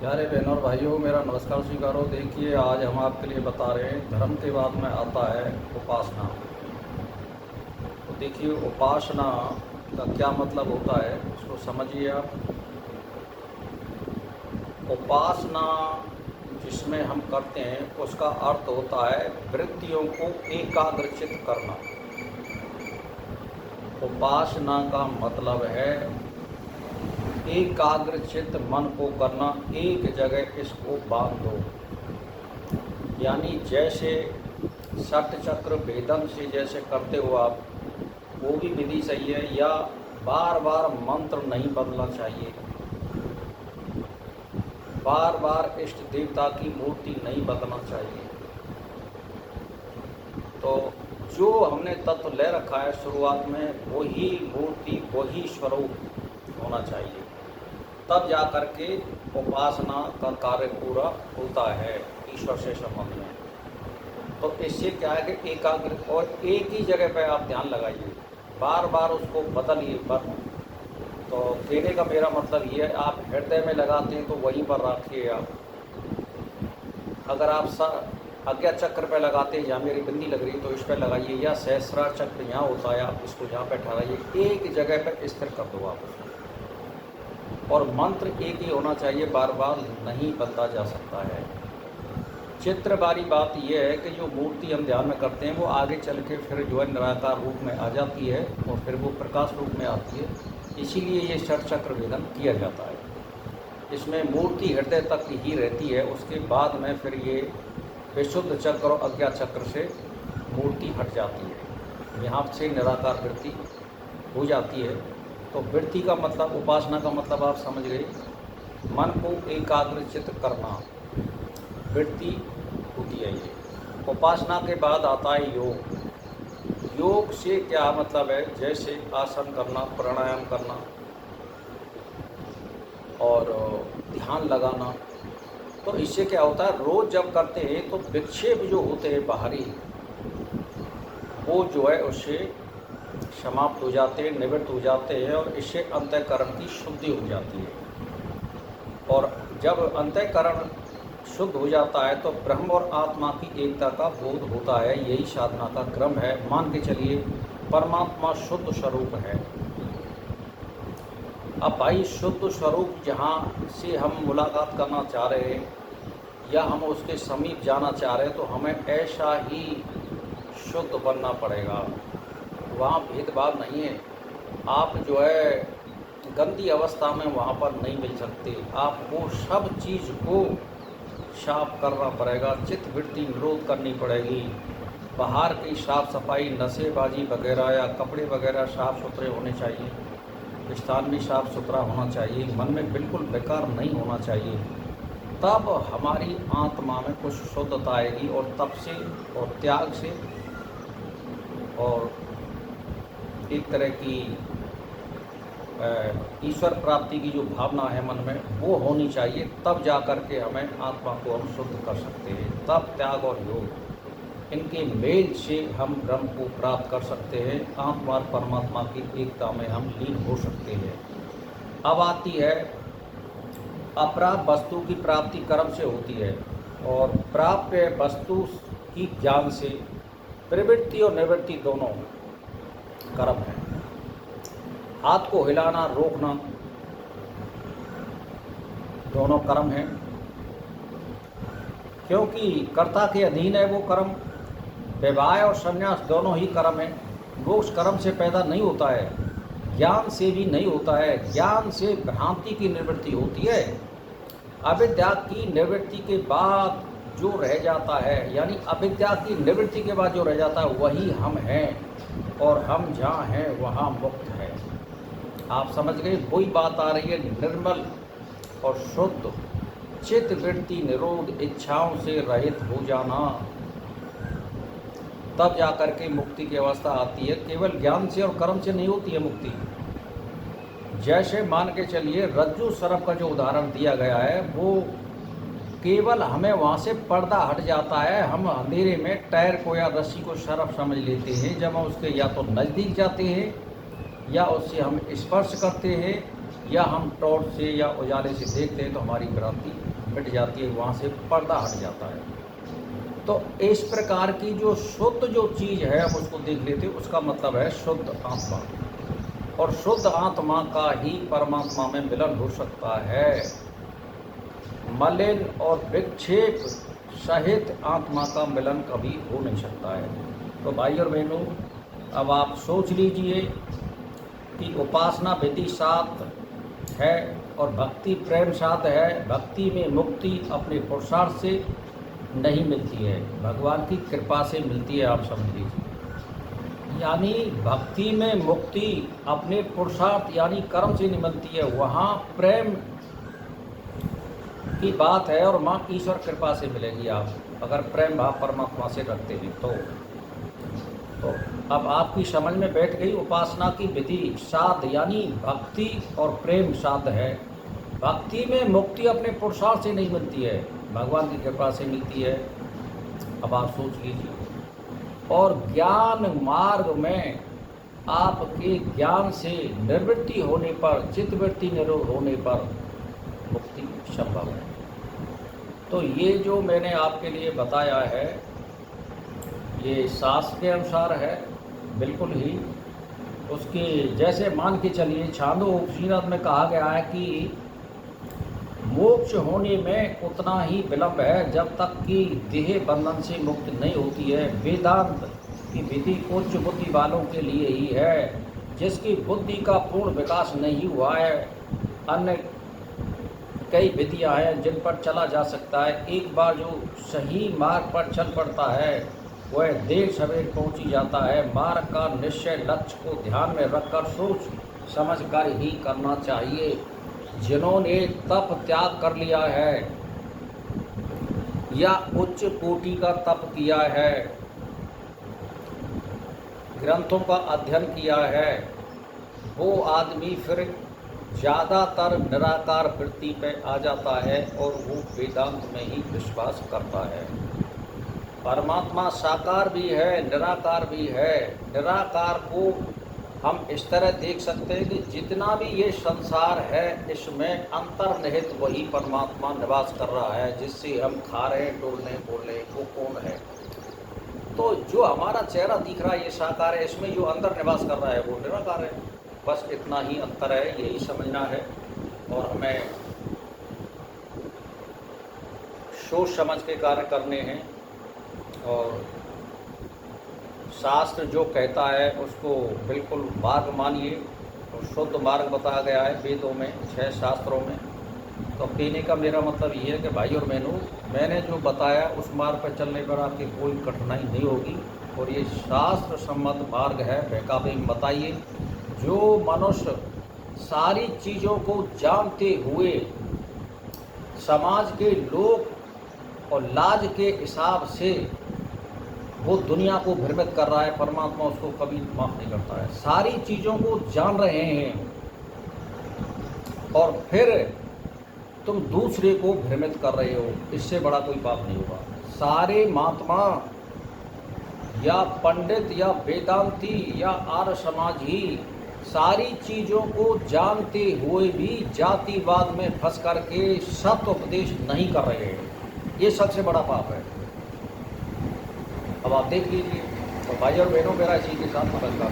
प्यारे बहनों और भाइयों, मेरा नमस्कार स्वीकारो। देखिए, आज हम आपके लिए बता रहे हैं धर्म के बाद में आता है उपासना। तो देखिए, उपासना का क्या मतलब होता है, इसको समझिए आप। उपासना जिसमें हम करते हैं उसका अर्थ होता है वृत्तियों को एकाग्रचित करना। उपासना का मतलब है एकाग्रचित मन को करना, एक जगह इसको बांध दो। यानी जैसे षट चक्र भेदन से जैसे करते हो आप, वो भी विधि सही है। या बार बार मंत्र नहीं बदलना चाहिए, बार बार इष्ट देवता की मूर्ति नहीं बदलना चाहिए। तो जो हमने तत्व ले रखा है शुरुआत में, वही मूर्ति वही स्वरूप होना चाहिए, तब जा कर के उपासना का कार्य पूरा होता है ईश्वर से संबंध में। तो इससे क्या है कि एकाग्र और एक ही जगह पे आप ध्यान लगाइए, बार बार उसको बदलिए पर। तो कहने का मेरा मतलब ये है, आप हृदय में लगाते हैं तो वहीं पर रखिए आप। अगर आप आज्ञा चक्र पे लगाते हैं, जहाँ मेरी बिंदी लग रही है तो इस पर लगाइए, या सहस्रार चक्र यहाँ होता है, आप इसको यहाँ पे ठहराइए, एक जगह पर स्थिर कर दो आप उसको। और मंत्र एक ही होना चाहिए, बार बार नहीं बदला जा सकता है। चित्र वाली बात यह है कि जो मूर्ति हम ध्यान में करते हैं वो आगे चल के फिर जो है निराकार रूप में आ जाती है और फिर वो प्रकाश रूप में आती है। इसीलिए ये षट चक्र भेदन किया जाता है। इसमें मूर्ति हृदय तक ही रहती है, उसके बाद में फिर ये विशुद्ध चक्र और अज्ञा चक्र से मूर्ति हट जाती है, यहाँ से निराकार वृत्ति हो जाती है। तो वृत्ति का मतलब, उपासना का मतलब आप समझ गए, मन को एकाग्रचित करना, वृत्ति होती है ये। उपासना के बाद आता है योग। योग से क्या मतलब है, जैसे आसन करना, प्राणायाम करना और ध्यान लगाना। तो इससे क्या होता है, रोज़ जब करते हैं तो विक्षेप जो होते हैं बाहरी, वो जो है उससे समाप्त हो जाते हैं, निवृत्त हो जाते हैं, और इससे अंतःकरण की शुद्धि हो जाती है। और जब अंतःकरण शुद्ध हो जाता है तो ब्रह्म और आत्मा की एकता का बोध होता है। यही साधना का क्रम है। मान के चलिए परमात्मा शुद्ध स्वरूप है। अब भाई, शुद्ध स्वरूप जहाँ से हम मुलाकात करना चाह रहे हैं या हम उसके समीप जाना चाह रहे हैं, तो हमें ऐसा ही शुद्ध बनना पड़ेगा। वहाँ भेदभाव नहीं है। आप जो है गंदी अवस्था में वहाँ पर नहीं मिल सकते। आपको सब चीज़ को साफ करना पड़ेगा, चित्त वृत्ति निरोध करनी पड़ेगी। बाहर की साफ़ सफाई, नशेबाजी वगैरह या कपड़े वगैरह साफ़ सुथरे होने चाहिए, स्थान भी साफ़ सुथरा होना चाहिए, मन में बिल्कुल बेकार नहीं होना चाहिए। तब हमारी आत्मा में कुछ शुद्धता आएगी, और तप से और त्याग से और एक तरह की ईश्वर प्राप्ति की जो भावना है मन में, वो होनी चाहिए। तब जा कर के हमें आत्मा को हम शुद्ध कर सकते हैं। तब त्याग और योग, इनके मेल से हम ब्रह्म को प्राप्त कर सकते हैं। आत्मा और परमात्मा की एकता में हम लीन हो सकते हैं। अब आती है अप्राप्त वस्तु की प्राप्ति कर्म से होती है, और प्राप्य वस्तु की ज्ञान से। प्रवृत्ति और निवृत्ति दोनों कर्म है। हाथ को हिलाना, रोकना, दोनों कर्म है, क्योंकि कर्ता के अधीन है वो कर्म। विवाह और संन्यास दोनों ही कर्म है। मोक्ष कर्म से पैदा नहीं होता है, ज्ञान से भी नहीं होता है। ज्ञान से भ्रांति की निवृत्ति होती है। अविद्या की निवृत्ति के बाद जो रह जाता है, यानी अविद्या की निवृत्ति के बाद जो रह जाता है, वही हम हैं। और हम जहाँ हैं वहाँ मुक्त है। आप समझ गए, वही बात आ रही है, निर्मल और शुद्ध चित्त वृत्ति निरोध, इच्छाओं से रहित हो जाना। तब जाकर के मुक्ति की अवस्था आती है। केवल ज्ञान से और कर्म से नहीं होती है मुक्ति। जैसे मान के चलिए रज्जू सर्प का जो उदाहरण दिया गया है, वो केवल हमें वहाँ से पर्दा हट जाता है। हम अंधेरे में टायर को या रस्सी को सर्प समझ लेते हैं। जब हम उसके या तो नज़दीक जाते हैं या उससे हम स्पर्श करते हैं या हम टॉर्च से या उजाले से देखते हैं तो हमारी भ्रांति मिट जाती है, वहाँ से पर्दा हट जाता है। तो इस प्रकार की जो शुद्ध जो चीज़ है हम उसको देख लेते हैं, उसका मतलब है शुद्ध आत्मा। और शुद्ध आत्मा का ही परमात्मा में मिलन हो सकता है। मलिन और विक्षेप सहित आत्मा का मिलन कभी हो नहीं सकता है। तो भाई और बहनों, अब आप सोच लीजिए कि उपासना विधि सात है और भक्ति प्रेम सात है। भक्ति में मुक्ति अपने पुरुषार्थ से नहीं मिलती है, भगवान की कृपा से मिलती है, आप समझ लीजिए। यानी भक्ति में मुक्ति अपने पुरुषार्थ यानी कर्म से नहीं मिलती है, वहाँ प्रेम की बात है और माँ ईश्वर कृपा से मिलेगी। आप अगर प्रेम भाव परमात्मा से रखते हैं तो अब आपकी समझ में बैठ गई। उपासना की विधि साध यानी भक्ति और प्रेम साध है। भक्ति में मुक्ति अपने पुरुषार्थ से नहीं मिलती है, भगवान की कृपा से मिलती है। अब आप सोच लीजिए। और ज्ञान मार्ग में आपके ज्ञान से निर्वृत्ति होने पर, चित्तवृत्ति निरोध होने पर मुक्ति संभव है। तो ये जो मैंने आपके लिए बताया है ये शास्त्र के अनुसार है, बिल्कुल ही उसके जैसे मान के चलिए। छांदो उपनिषद में कहा गया है कि मोक्ष होने में उतना ही विलंब है जब तक कि देह बंधन से मुक्त नहीं होती है। वेदांत की विधि उच्च बुद्धि वालों के लिए ही है, जिसकी बुद्धि का पूर्ण विकास नहीं हुआ है। अन्य कई विधियां हैं जिन पर चला जा सकता है। एक बार जो सही मार्ग पर चल पड़ता है वह देर सवेर पहुंची जाता है। मार्ग का निश्चय लक्ष्य को ध्यान में रखकर सोच समझ कर ही करना चाहिए। जिन्होंने तप त्याग कर लिया है या उच्च कोटि का तप किया है, ग्रंथों का अध्ययन किया है, वो आदमी फिर ज़्यादातर निराकार वृत्ति पे आ जाता है और वो वेदांत में ही विश्वास करता है। परमात्मा साकार भी है, निराकार भी है। निराकार को हम इस तरह देख सकते हैं कि जितना भी ये संसार है इसमें अंतर्निहित वही परमात्मा निवास कर रहा है, जिससे हम खा रहे हैं, डोल रहे, बोल रहे, वो कौन है। तो जो हमारा चेहरा दिख रहा है ये साकार है, इसमें जो अंदर निवास कर रहा है वो निराकार है। बस इतना ही अंतर है, यही समझना है। और हमें सोच समझ के कार्य करने हैं और शास्त्र जो कहता है उसको बिल्कुल मार्ग मानिए। और शुद्ध मार्ग बताया गया है वेदों में, 6 शास्त्रों में। तो कहने का मेरा मतलब ये है कि भाई और बहनों, मैंने जो बताया उस मार्ग पर चलने पर आपकी कोई कठिनाई नहीं होगी। और ये शास्त्र सम्मत मार्ग है, बहकावे में बताइए। जो मनुष्य सारी चीज़ों को जानते हुए समाज के लोग और लाज के हिसाब से वो दुनिया को भ्रमित कर रहा है, परमात्मा उसको कभी माफ़ नहीं करता है। सारी चीज़ों को जान रहे हैं और फिर तुम दूसरे को भ्रमित कर रहे हो, इससे बड़ा कोई पाप नहीं होगा। सारे महात्मा या पंडित या वेदांती या आर्य समाज ही सारी चीज़ों को जानते हुए भी जातिवाद में फंस करके सत्य उपदेश नहीं कर रहे हैं, ये सबसे बड़ा पाप है। अब आप देख लीजिए। तो भाई और बहनों, मेरा इसी के साथ नमस्कार।